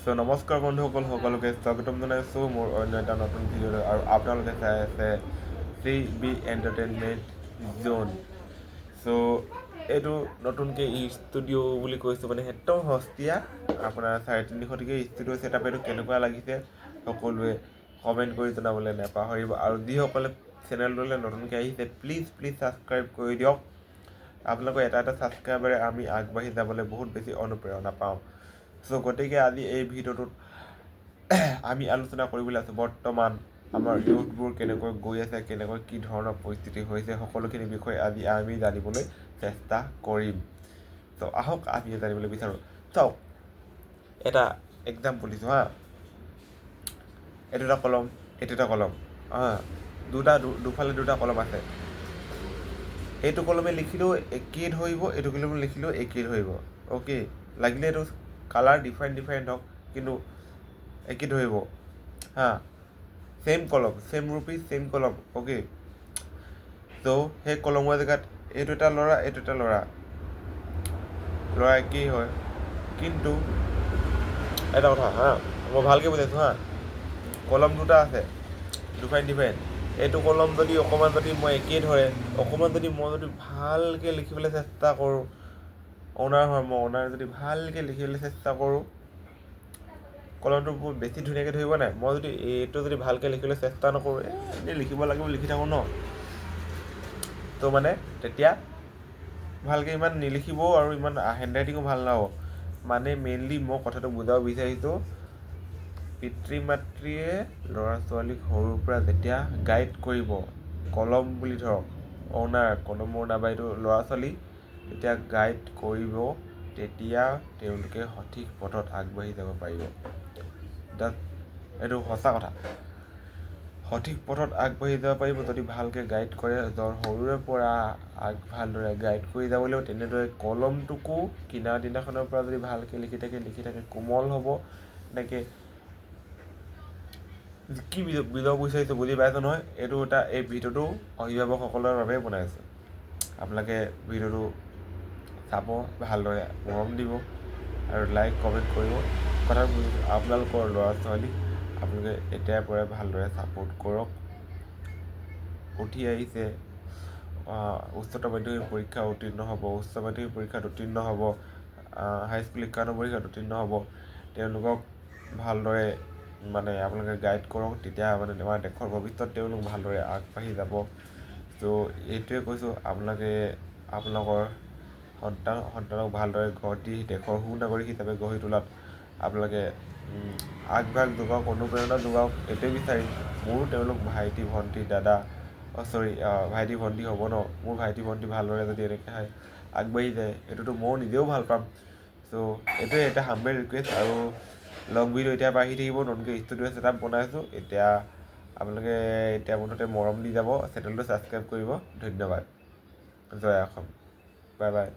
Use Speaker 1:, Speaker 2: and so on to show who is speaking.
Speaker 1: So নমস্কাৰ বন্ধুসকল, সকলোকে স্বাগতম জনাইছোঁ মোৰ অন্য এটা নতুন ভিডিঅ'লৈ। আৰু আপোনালোকে চাই আছে CB এণ্টাৰটেইনমেণ্ট জ'ন। চ' এইটো নতুনকৈ ষ্টুডিঅ' বুলি কৈছোঁ, মানে একদম সস্তীয়া, আপোনাৰ 350 টকীয়া ষ্টুডিঅ' ছেটআপ। এইটো কেনেকুৱা লাগিছে সকলোৱে কমেণ্ট কৰি জনাবলৈ নাপাহৰিব। আৰু যিসকলে চেনেলটোলৈ নতুনকৈ আহিছে প্লিজ ছাবস্ক্ৰাইব কৰি দিয়ক। আপোনালোকৰ এটা ছাবস্ক্ৰাইবাৰে আমি আগবাঢ়ি যাবলৈ বহুত বেছি অনুপ্ৰেৰণা পাওঁ। চ' গতিকে আজি এই ভিডিঅ'টোত আমি আলোচনা কৰিবলৈ আছোঁ বৰ্তমান আমাৰ ইউথবোৰ কেনেকৈ গৈ আছে, কেনেকৈ কি ধৰণৰ পৰিস্থিতি হৈছে, সকলোখিনি বিষয়ে আজি আমি জানিবলৈ চেষ্টা কৰিম। ত' আহক আমি জানিবলৈ বিচাৰোঁ। চাওক, এটা এক্সাম্পল দিছোঁ হা। এইটো এটা কলম, এইটো এটা কলম হা, দুফালে দুটা কলম আছে। এইটো কলমে লিখিলেও একেই ধৰিব, এইটো কলমে লিখিলেও একেই ধৰিব। অ'কে, লাগিলে এইটো কালাৰ ডিফাৰেণ্ট হওক, কিন্তু একেই ধৰিব হা। ছেইম কলম, ছেইম ৰুপিজ, ছেইম কলম। অ'কে, ত' সেই কলমৰ জেগাত এইটো এটা ল'ৰা, এইটো এটা ল'ৰা একেই হয়, কিন্তু এটা কথা হা, মই ভালকৈ বুজাইছোঁ হা। কলম দুটা আছে, ডিফাৰেণ্ট। এইটো কলম যদি অকণমান যদি মই একেই ধৰে, অকণমান যদি মই ভালকৈ লিখিবলৈ চেষ্টা কৰোঁ, অনাৰ হয়, মই অনাৰ যদি ভালকৈ লিখিবলৈ চেষ্টা কৰোঁ, কলমটো বহুত বেছি ধুনীয়াকৈ ধৰিব নাই। মই যদি এইটো যদি ভালকৈ লিখিবলৈ চেষ্টা নকৰোঁ, এনেই লিখিব লাগিব লিখি থাকোঁ ন, তো মানে তেতিয়া ভালকৈ ইমান নিলিখিবও আৰু ইমান হেণ্ডৰাইটিঙো ভাল নহ'ব। মানে মেইনলি মই কথাটো বুজাব বিচাৰিছোঁ, পিতৃ মাতৃয়ে ল'ৰা ছোৱালীক সৰুৰ পৰা যেতিয়া গাইড কৰিব, কলম বুলি ধৰক অনাৰ, কলমৰ নাবাইটো ল'ৰা ছোৱালী যেতিয়া গাইড কৰিব, তেতিয়া তেওঁলোকে সঠিক পথত আগবাঢ়ি যাব পাৰিব। এইটো সঁচা কথা। সঠিক পথত আগবাঢ়ি যাব পাৰিব যদি ভালকৈ গাইড কৰে। সৰুৰে পৰা ভালদৰে গাইড কৰি যাব লাগিব। তেনেদৰে কলমটোকো কিনাৰ দিনাখনৰ পৰা যদি ভালকৈ লিখি থাকে কোমল হ'ব। এনেকৈ কি বুজাব বিচাৰিছোঁ বুজি পাইছোঁ নহয়। এই ভিডিঅ'টো অভিভাৱকসকলৰ বাবে বনাইছোঁ। আপোনালোকে ভিডিঅ'টো চাব, ভালদৰে মৰম দিব আৰু লাইক কমেণ্ট কৰিব। কথা বুজিছোঁ, আপোনালোকৰ ল'ৰা ছোৱালীক আপোনালোকে এতিয়াৰ পৰাই ভালদৰে ছাপোৰ্ট কৰক। উঠি আহিছে, উচ্চতৰ মাধ্যমিক পৰীক্ষা উত্তীৰ্ণ হ'ব, উচ্চ মাধ্যমিক পৰীক্ষাত উত্তীৰ্ণ হ'ব, হাইস্কুল শিক্ষান্ত পৰীক্ষাত উত্তীৰ্ণ হ'ব। তেওঁলোকক ভালদৰে মানে আপোনালোকে গাইড কৰক, তেতিয়া মানে আমাৰ দেশৰ ভৱিষ্যত তেওঁলোক ভালদৰে আগবাঢ়ি যাব। ত' এইটোৱে কৈছোঁ, আপোনালোকৰ সন্তানক ভালদৰে গঢ় দি দেশৰ সুনাগৰিক হিচাপে গঢ়ি তোলাত আপোনালোকে আগভাগ যোগাওক, অনুপ্ৰেৰণা যোগাওক। এইটোৱে বিচাৰিম। মোৰো তেওঁলোক ভাইটি ভণ্টি দাদা ভাইটি ভণ্টি হ'ব ন। মোৰ ভাইটি ভণ্টি ভালদৰে যদি এনেকৈ আগবাঢ়ি যায়, এইটোতো ময়ো নিজেও ভাল পাম। চ' এইটোৱে এটা হাম্বেল ৰিকুৱেষ্ট। আৰু লং ভিডিঅ' এতিয়া বাঢ়ি থাকিব, নতুনকৈ ষ্টুডিঅ' ছেটআপ বনাইছোঁ। আপোনালোকে এতিয়া মুঠতে মৰম দি যাব, চেনেলটো ছাবস্ক্ৰাইব কৰিব। ধন্যবাদ। জয় অসম, বাই বাই।